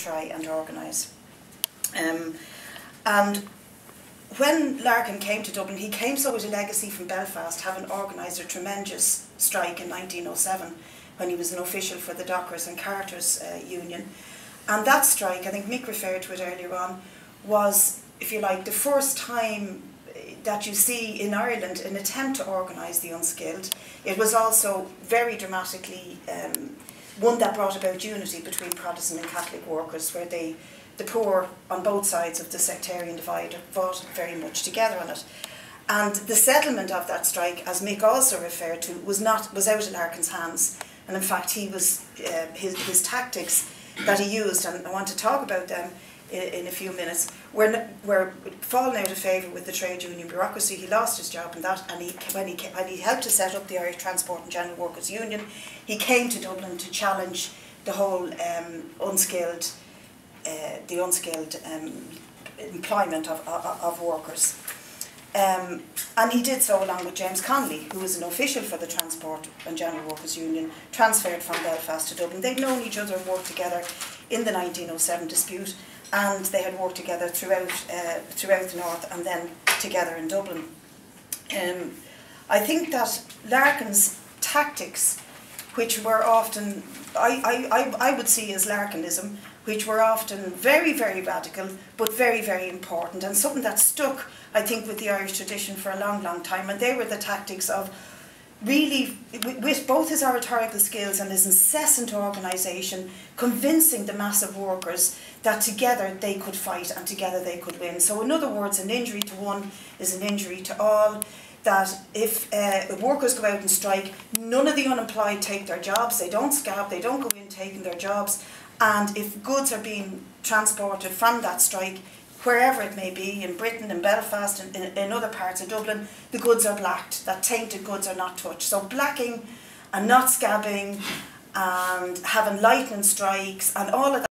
try and organise. And when Larkin came to Dublin, he came so with a legacy from Belfast, having organised a tremendous strike in 1907 when he was an official for the Dockers and Carters Union. And that strike, I think Mick referred to it earlier on, was, if you like, the first time that you see in Ireland an attempt to organise the unskilled. It was also very dramatically one that brought about unity between Protestant and Catholic workers, where the poor on both sides of the sectarian divide fought very much together on it. And the settlement of that strike, as Mick also referred to, was out of Larkin's hands. And in fact, he was his tactics that he used, and I want to talk about them in a few minutes, were falling out of favour with the trade union bureaucracy. He lost his job in that, and when he helped to set up the Irish Transport and General Workers Union, he came to Dublin to challenge the whole unskilled employment of workers. And he did so along with James Connolly, who was an official for the Transport and General Workers Union, transferred from Belfast to Dublin. They'd known each other and worked together in the 1907 dispute, and they had worked together throughout the North and then together in Dublin. I think that Larkin's tactics, which were often, I would see as Larkinism, which were often very, very radical, but very, very important, and something that stuck, I think, with the Irish tradition for a long, long time. And they were the tactics of really, with both his oratorical skills and his incessant organisation, convincing the mass of workers that together they could fight and together they could win. So in other words, an injury to one is an injury to all. That if workers go out and strike, none of the unemployed take their jobs, they don't scab, they don't go in taking their jobs. And if goods are being transported from that strike, wherever it may be, in Britain, in Belfast, in other parts of Dublin, the goods are blacked, that tainted goods are not touched. So blacking and not scabbing and having lightning strikes and all of that